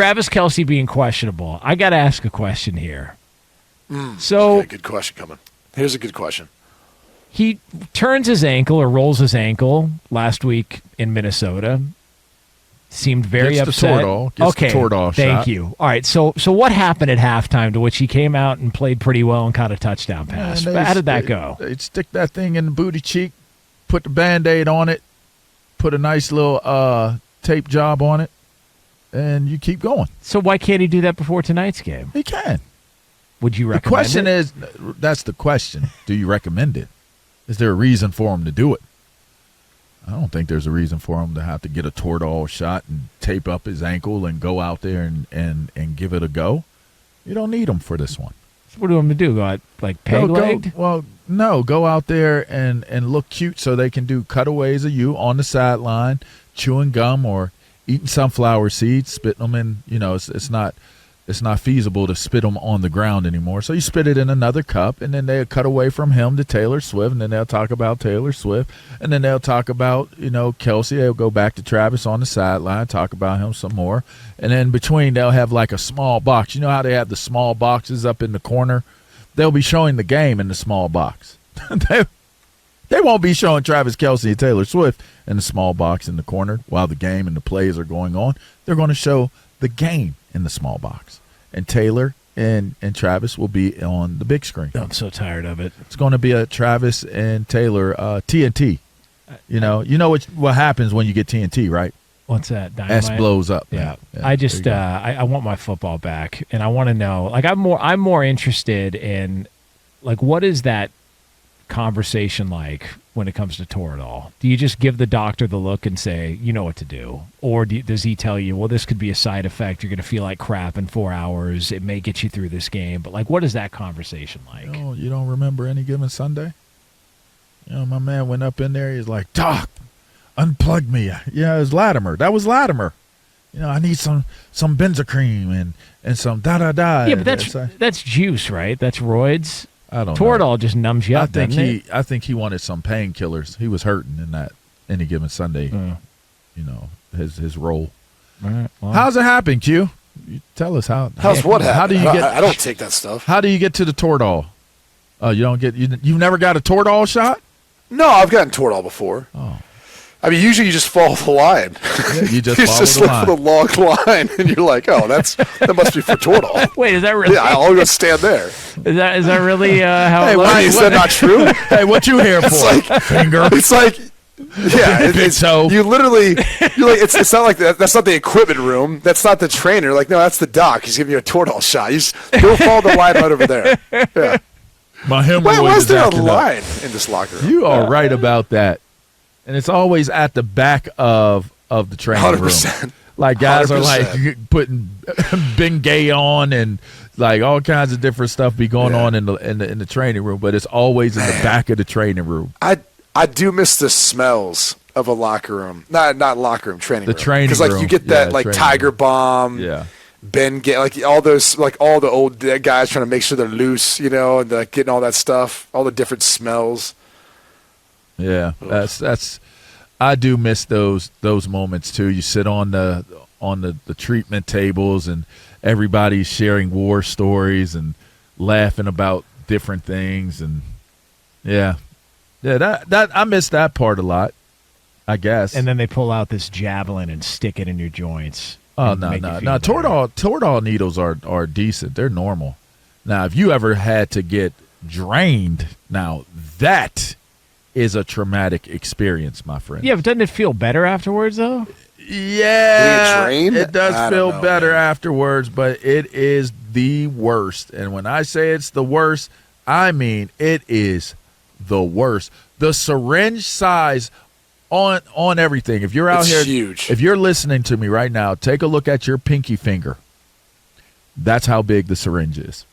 Travis Kelce being questionable, I got to ask a question here. Okay, good question coming. Here's a good question. He turns his ankle or rolls his ankle last week in Minnesota. Seemed very Gets the upset. Toradol. Gets the Toradol thank shot. you. All right, so what happened at halftime to which he came out and played pretty well and caught a touchdown pass? How did that go? They'd stick that thing in the booty cheek, put the Band-Aid on it, put a nice little tape job on it, and you keep going. So why can't he do that before tonight's game? He can. Would you recommend The question it? is, that's the question. Do you recommend it? Is there a reason for him to do it? I don't think there's a reason for him to have to get a Toradol shot and tape up his ankle and go out there and give it a go. You don't need him for this one. What do you want him to do? Go out, like peg-legged? No, go out there and look cute so they can do cutaways of you on the sideline, chewing gum or eating sunflower seeds, spitting them in. It's not feasible to spit them on the ground anymore. So you spit it in another cup, and then they'll cut away from him to Taylor Swift, and then they'll talk about Taylor Swift, and then they'll talk about, Kelce. They'll go back to Travis on the sideline, talk about him some more. And then between, they'll have like a small box. You know how they have the small boxes up in the corner? They'll be showing the game in the small box. They won't be showing Travis Kelce and Taylor Swift in the small box in the corner while the game and the plays are going on. They're going to show the game in the small box. And Taylor and Travis will be on the big screen. I'm so tired of it. It's going to be a Travis and Taylor TNT. You know what happens when you get TNT, right? What's that? Dynamite? S blows up. Yeah. I just I want my football back, and I want to know. Like I'm more interested in like what is that conversation like when it comes to Toradol? Do you just give the doctor the look and say, you know what to do? Or does he tell you, well, this could be a side effect. You're going to feel like crap in 4 hours. It may get you through this game. But, like, what is that conversation like? You don't remember any given Sunday? My man went up in there. He's like, Doc, unplug me. Yeah, it was Latimer. That was Latimer. I need some benzocaine and some da-da-da. Yeah, but that's juice, right? That's roids. I don't know. Toradol just numbs you up, doesn't it? I think he wanted some painkillers. He was hurting in that any given Sunday, his role. All right, well. How's it happen, Q? You tell us how. How's what happen? How do you get? I don't take that stuff. How do you get to the Toradol? You don't get. You've never got a Toradol shot? No, I've gotten Toradol before. Oh. I mean, usually you just follow the line. Yeah, you just slip for the long line, and you're like, "Oh, that must be for Toradol." Wait, is that really? Yeah, I'll go stand there. Is that really how? Hey, it Is that not true? Hey, what you here for? Finger. It's like, yeah, you literally, you're like, it's not like that. That's not the equipment room. That's not the trainer. Like, no, that's the doc. He's giving you a Toradol shot. You just go follow the line right over there. Yeah. My hemorrhoid. Why was there a acting line up. in this locker room? You are right about that. And it's always at the back of the training 100%. room. Like guys 100%. are like putting Bengay on and like all kinds of different stuff be going on in the training room, but it's always in the back of the training room. I do miss the smells of a locker room. Not locker room, training room. The training room. Because like you get that like Tiger room. Bomb. Yeah. Like all those, like all the old guys trying to make sure they're loose, and like getting all that stuff, all the different smells. Yeah, that's. I do miss those moments too. You sit on the treatment tables and everybody's sharing war stories and laughing about different things, and that I miss that part a lot, I guess. And then they pull out this javelin and stick it in your joints. Oh no! Toradol needles are decent. They're normal. Now, if you ever had to get drained, now that is a traumatic experience, my friend. Yeah, but doesn't it feel better afterwards, though? Yeah, drained? It does feel better afterwards, but it is the worst. And when I say it's the worst, I mean it is the worst. The syringe size on everything. If you're out here, huge. If you're listening to me right now, take a look at your pinky finger. That's how big the syringe is.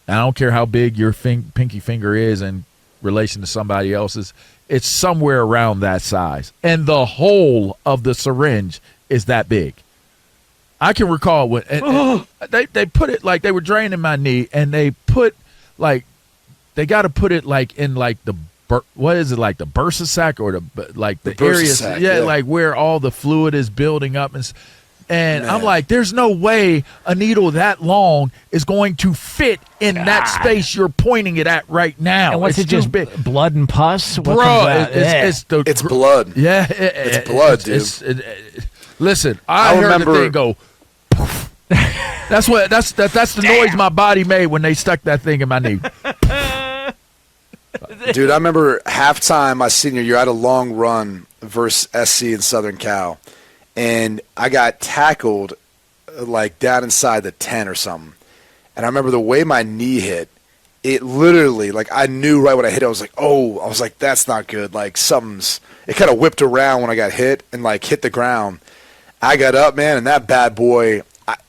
And I don't care how big your pinky finger is in relation to somebody else's. It's somewhere around that size. And the whole of the syringe is that big. I can recall when they put it like they were draining my knee, and they put like they got to put it like in like the what is it, like the bursa sac or the area, sac, like where all the fluid is building up, and And Man. I'm like, there's no way a needle that long is going to fit in that space you're pointing it at right now. And what's it's it just big. Blood and pus? What Bro, comes out? It's blood. Yeah, it's blood, dude. Listen, I heard remember- the thing go. That's the noise my body made when they stuck that thing in my knee. Dude, I remember halftime my senior year. I had a long run versus SC in Southern Cal, and I got tackled like down inside the 10 or something. And I remember the way my knee hit, it literally, like I knew right when I hit it, I was like, that's not good. Like it kind of whipped around when I got hit and like hit the ground. I got up, man, and that bad boy,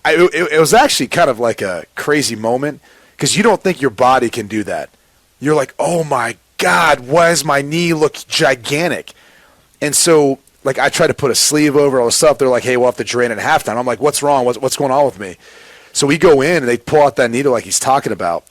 it was actually kind of like a crazy moment because you don't think your body can do that. You're like, oh my God, why does my knee look gigantic? And so, like, I tried to put a sleeve over all the stuff. They're like, hey, we'll have to drain it at halftime. I'm like, what's wrong? What's going on with me? So we go in, and they pull out that needle like he's talking about.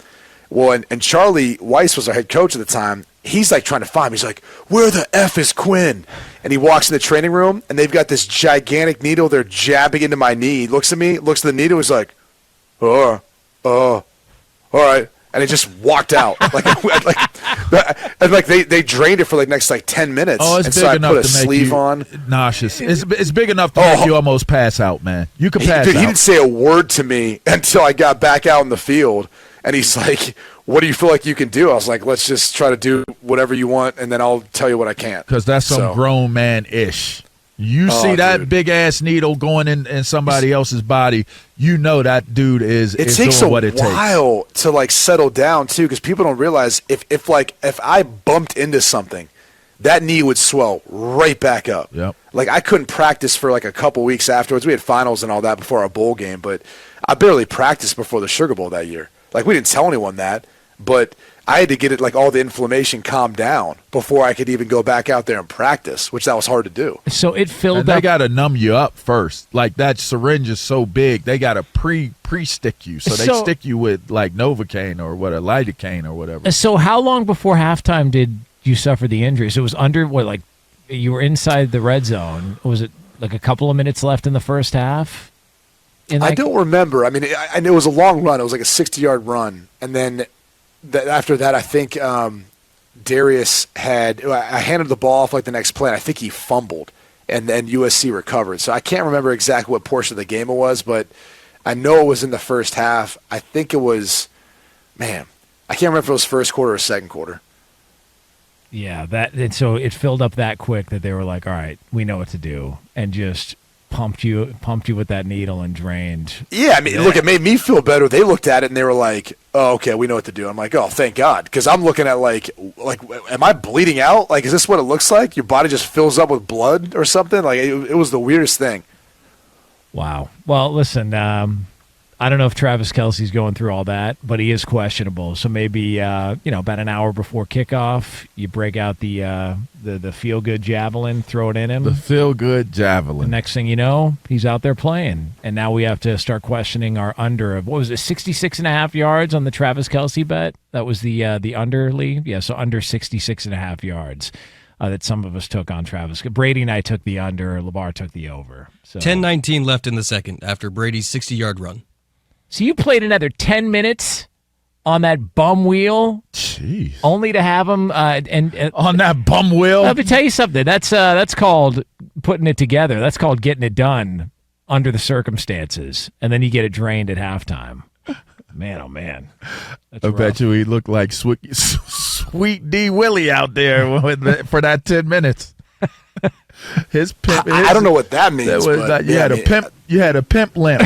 Well, and Charlie Weiss was our head coach at the time. He's, like, trying to find me. He's like, where the F is Quinn? And he walks in the training room, and they've got this gigantic needle. They're jabbing into my knee. He looks at me, looks at the needle. He's like, all right. And he just walked out. They drained it for next 10 minutes. Oh, it's and big so I enough put a to make sleeve you on. nauseous. It's big enough to make you almost pass out, man. You can pass Dude, out. he didn't say a word to me until I got back out in the field. And he's like, what do you feel like you can do? I was like, let's just try to do whatever you want, and then I'll tell you what I can't. Because that's some grown man-ish. You see that big-ass needle going in somebody else's body, you know that dude is doing what it takes. It takes a while to settle down too, because people don't realize if I bumped into something, that knee would swell right back up. Yep. Like I couldn't practice for a couple weeks afterwards. We had finals and all that before our bowl game, but I barely practiced before the Sugar Bowl that year. We didn't tell anyone that, but I had to get it all the inflammation calmed down before I could even go back out there and practice, which that was hard to do. So it filled and up. They got to numb you up first. That syringe is so big, they got to pre-stick you. So they stick you with Novocaine or a lidocaine or whatever. So how long before halftime did you suffer the injury? So it was under you were inside the red zone. Was it a couple of minutes left in the first half? I don't remember. I mean, it was a long run. It was a 60-yard run. And then after that, I think Darius I handed the ball off the next play, and I think he fumbled, and then USC recovered. So I can't remember exactly what portion of the game it was, but I know it was in the first half. I think it was, I can't remember if it was first quarter or second quarter. Yeah, and so it filled up that quick that they were like, all right, we know what to do, and just pumped you with that needle and drained. Yeah, look, it made me feel better. They looked at it and they were like, "Oh, okay, we know what to do." I'm like, "Oh, thank God," because I'm looking at am I bleeding out? Is this what it looks like? Your body just fills up with blood or something? It was the weirdest thing. Wow. Well, listen, I don't know if Travis Kelce's going through all that, but he is questionable. So maybe about an hour before kickoff, you break out the feel-good javelin, throw it in him. The feel-good javelin. The next thing you know, he's out there playing. And now we have to start questioning our under of, 66.5 yards on the Travis Kelce bet? That was the under, Lee? Yeah, so under 66.5 yards that some of us took on Travis. Brady and I took the under. LaVar took the over. So 10:19 left in the second after Brady's 60-yard run. So you played another 10 minutes on that bum wheel, jeez, only to have him and on that bum wheel. Let me tell you something. That's called putting it together. That's called getting it done under the circumstances, and then you get it drained at halftime. Man, oh man, I bet you he looked like Sweet D Willie out there for that 10 minutes. His pimp. I don't know what that means. You had a pimp. You had a pimp limp.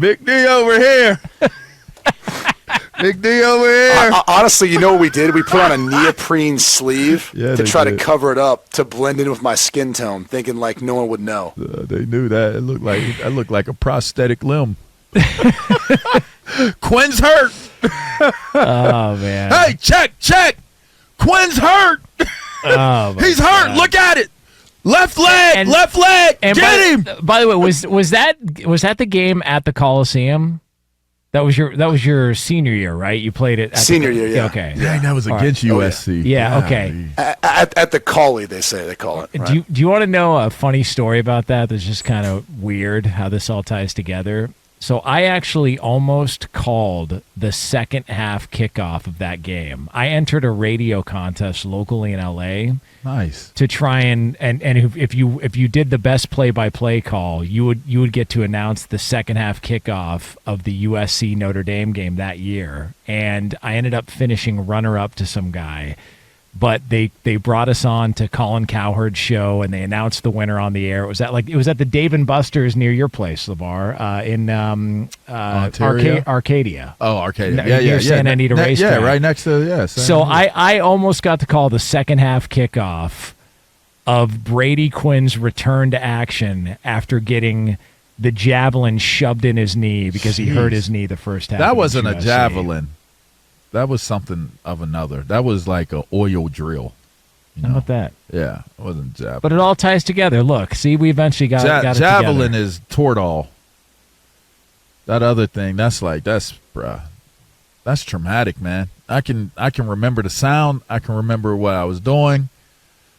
Big D over here. Big D over here. Honestly, you know what we did? We put on a neoprene sleeve to try to cover it up to blend in with my skin tone, thinking no one would know. They knew that. It looked like a prosthetic limb. Quinn's hurt. Oh man. Hey, check. Quinn's hurt. Oh, he's hurt. God. Look at it. Left leg. Left leg. And Get him. By the way, was that the game at the Coliseum? That was your senior year, right? You played it at Senior year, yeah. Okay. Dang, that was All against right. Oh, yeah. USC. Yeah, Golly. okay. At the Cauley, they call it. Right? Do you want to know a funny story about that? That's just kind of weird how this all ties together. So I actually almost called the second half kickoff of that game. I entered a radio contest locally in LA. Nice. To try and if you did the best play-by-play call, you would get to announce the second half kickoff of the USC Notre Dame game that year. And I ended up finishing runner-up to some guy. But they brought us on to Colin Cowherd's show, and they announced the winner on the air. It was at the Dave and Buster's near your place, LaVar, in Arcadia. Oh, Arcadia. Near Santa Anita Racetrack. Yeah, right next to Santa So Anita. I almost got to call the second half kickoff of Brady Quinn's return to action after getting the javelin shoved in his knee because he hurt his knee the first half. That wasn't a against USC. javelin. That was something of another. That was like a oil drill. You How know? about that? Yeah, it wasn't javelin. But it all ties together. Look, see, we eventually got it javelin together. is Toradol. That other thing, that's traumatic, man. I can remember the sound. I can remember what I was doing.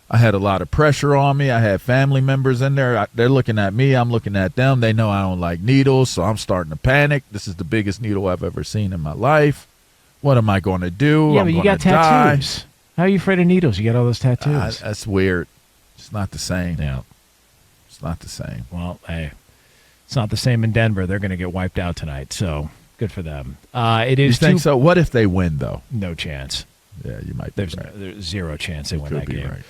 I had a lot of pressure on me. I had family members in there. They're looking at me. I'm looking at them. They know I don't like needles, so I'm starting to panic. This is the biggest needle I've ever seen in my life. What am I going to do? Yeah, I'm but you gonna got tattoos. How are you afraid of needles? You got all those tattoos. That's weird. It's not the same. Yeah. It's not the same. Well, hey, it's not the same in Denver. They're going to get wiped out tonight, so good for them. It is. You think so? What if they win, though? No chance. Yeah, you might be There's right. zero chance they win Could that be game. right.